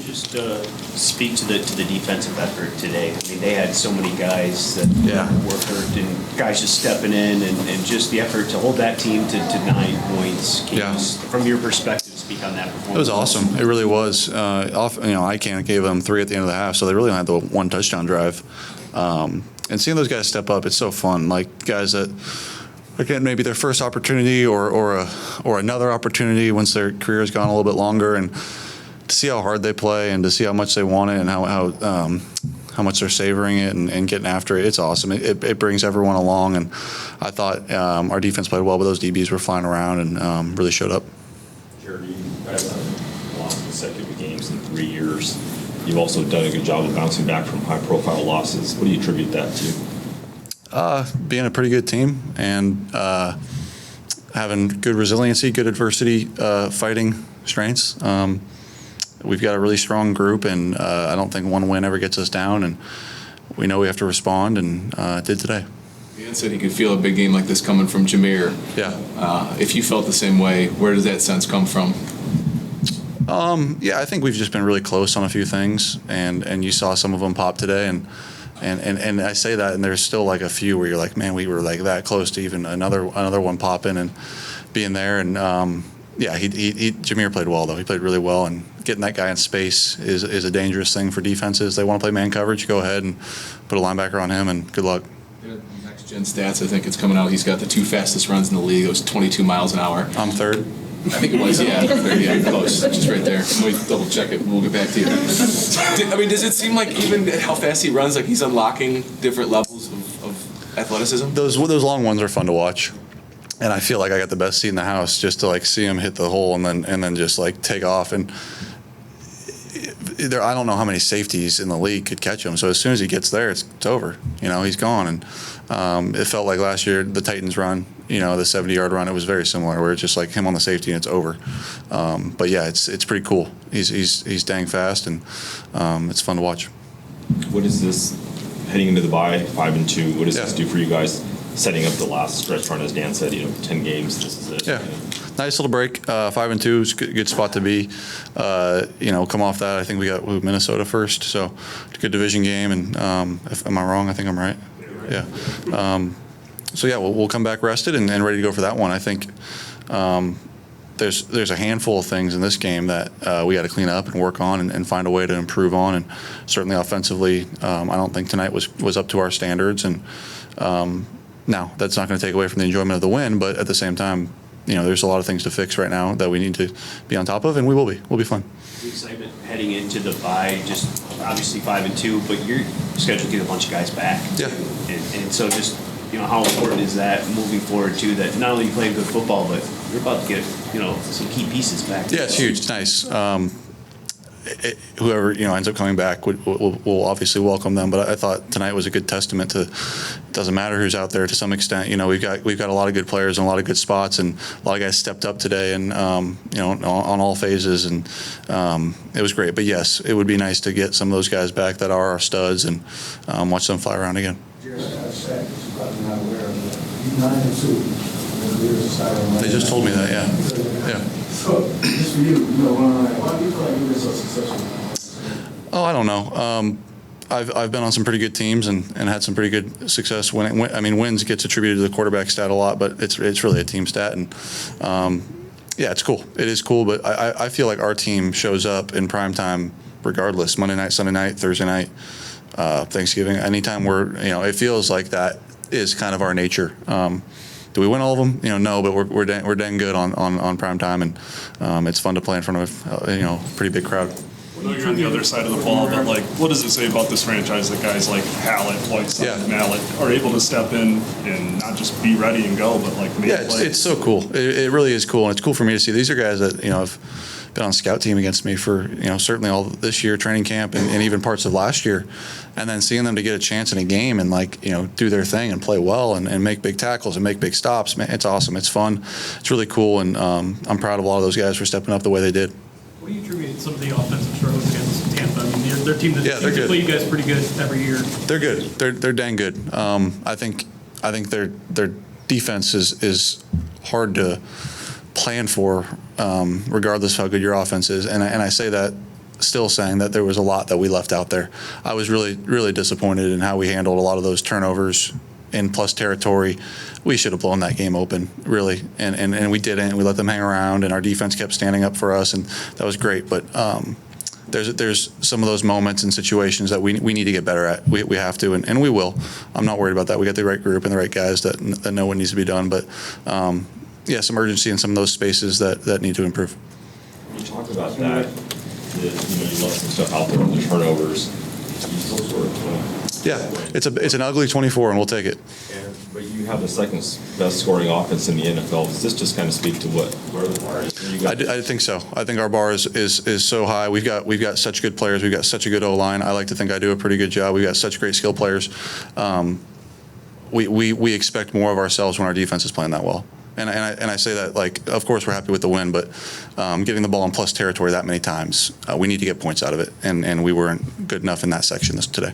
Just speak to the defensive effort today. I mean, they had so many guys that were hurt, and guys just stepping in, and just the effort to hold that team to 9 points. Can you just, from your perspective, speak on that performance? It was awesome. It really was. I gave them 3 at the end of the half, so they really only had the 1 touchdown drive. And seeing those guys step up, it's so fun. Like guys that are getting maybe their first opportunity or another opportunity once their career has gone a little bit longer, and to see how hard they play and to see how much they want it and how much they're savoring it and getting after it. It's awesome. It brings everyone along, and I thought our defense played well, but those DBs were flying around and really showed up. Jared, you guys have lost consecutive games in 3 years. You've also done a good job of bouncing back from high-profile losses. What do you attribute that to? Being a pretty good team and having good resiliency, good adversity, fighting strengths. We've got a really strong group, and I don't think one win ever gets us down, and we know we have to respond, and did today. Dan said he could feel a big game like this coming from Jahmyr. Yeah. If you felt the same way, where does that sense come from? I think we've just been really close on a few things, and you saw some of them pop today, and I say that, and there's still like a few where you're like, man, we were like that close to even another one popping and being there, and Jahmyr played well though. He played really well, and getting that guy in space is a dangerous thing for defenses. They want to play man coverage, go ahead and put a linebacker on him, and good luck. Next gen stats, I think it's coming out. He's got the 2 fastest runs in the league. It was 22 miles an hour. I'm third. I think it was, close, just right there. Let me double check it. We'll get back to you. I mean, does it seem like even how fast he runs, like he's unlocking different levels of athleticism? Those long ones are fun to watch, and I feel like I got the best seat in the house just to like see him hit the hole and then just like take off. And I don't know how many safeties in the league could catch him. So as soon as he gets there, it's over. He's gone. And it felt like last year the Titans run. The 70-yard run, it was very similar, where it's just like him on the safety and it's over. But yeah, it's pretty cool. He's dang fast, and it's fun to watch. What is this heading into the bye, 5-2? What does this do for you guys? Setting up the last stretch run, as Dan said, 10 games. This is it. Yeah, nice little break. 5-2 is a good spot to be. Come off that, I think we got Minnesota first, so good division game. And am I wrong? I think I'm right. Yeah. We'll come back rested and ready to go for that one. I think there's a handful of things in this game that we got to clean up and work on and find a way to improve on. And certainly offensively, I don't think tonight was up to our standards. And now that's not going to take away from the enjoyment of the win, but at the same time, there's a lot of things to fix right now that we need to be on top of, and we will be. We'll be fine. The excitement heading into the bye, just obviously 5-2, but you're scheduled to get a bunch of guys back. Yeah. And so just, how important is that moving forward too, that not only you play good football, but you're about to get, some key pieces back. Yeah, it's huge. It's nice. Whoever, ends up coming back, we'll obviously welcome them. But I thought tonight was a good testament to, it doesn't matter who's out there to some extent. We've got a lot of good players and a lot of good spots, and a lot of guys stepped up today and, on all phases, and it was great. But yes, it would be nice to get some of those guys back that are our studs and watch them fly around again. They just told me that, yeah. So, just for you, why do you feel like you've been so successful? Oh, I don't know. I've been on some pretty good teams and had some pretty good success. Wins gets attributed to the quarterback stat a lot, but it's really a team stat. And it's cool. It is cool, but I feel like our team shows up in prime time regardless. Monday night, Sunday night, Thursday night, Thanksgiving. Anytime it feels like that is kind of our nature. Do we win all of them? No, but we're dang good on prime time, and it's fun to play in front of a pretty big crowd. I know you're on the other side of the ball, but what does it say about this franchise that guys like Hallett, Whiteside, Mallett are able to step in and not just be ready and go, but make plays? It's so cool. It really is cool, and it's cool for me to see. These are guys that have been on scout team against me for certainly all this year, training camp, and even parts of last year, and then seeing them to get a chance in a game and do their thing and play well and make big tackles and make big stops. Man, it's awesome. It's fun. It's really cool, and I'm proud of a lot of those guys for stepping up the way they did. What do you attribute some of the offensive struggles against Tampa? Their team that they're good. play you guys pretty good every year. They're good. They're dang good. I think their defense is hard to plan for, regardless of how good your offense is. And I say that still saying that there was a lot that we left out there. I was really disappointed in how we handled a lot of those turnovers in plus territory. We should have blown that game open, really, and we didn't. We let them hang around, and our defense kept standing up for us, and that was great. But there's some of those moments and situations that we need to get better at. We have to, and we will. I'm not worried about that. We got the right group and the right guys that know what needs to be done. But yeah, some urgency in some of those spaces that need to improve. When you talk about that, you left some stuff out there on the turnovers. You still sort of, Yeah, it's an ugly 24, and we'll take it. but you have the second best scoring offense in the NFL. Does this just kind of speak to where the bar is? I think so. I think our bar is so high. We've got such good players. We've got such a good O-line. I like to think I do a pretty good job. We've got such great skill players. We expect more of ourselves when our defense is playing that well. And I say that, like, of course we're happy with the win, but getting the ball in plus territory that many times, we need to get points out of it. And we weren't good enough in that section today.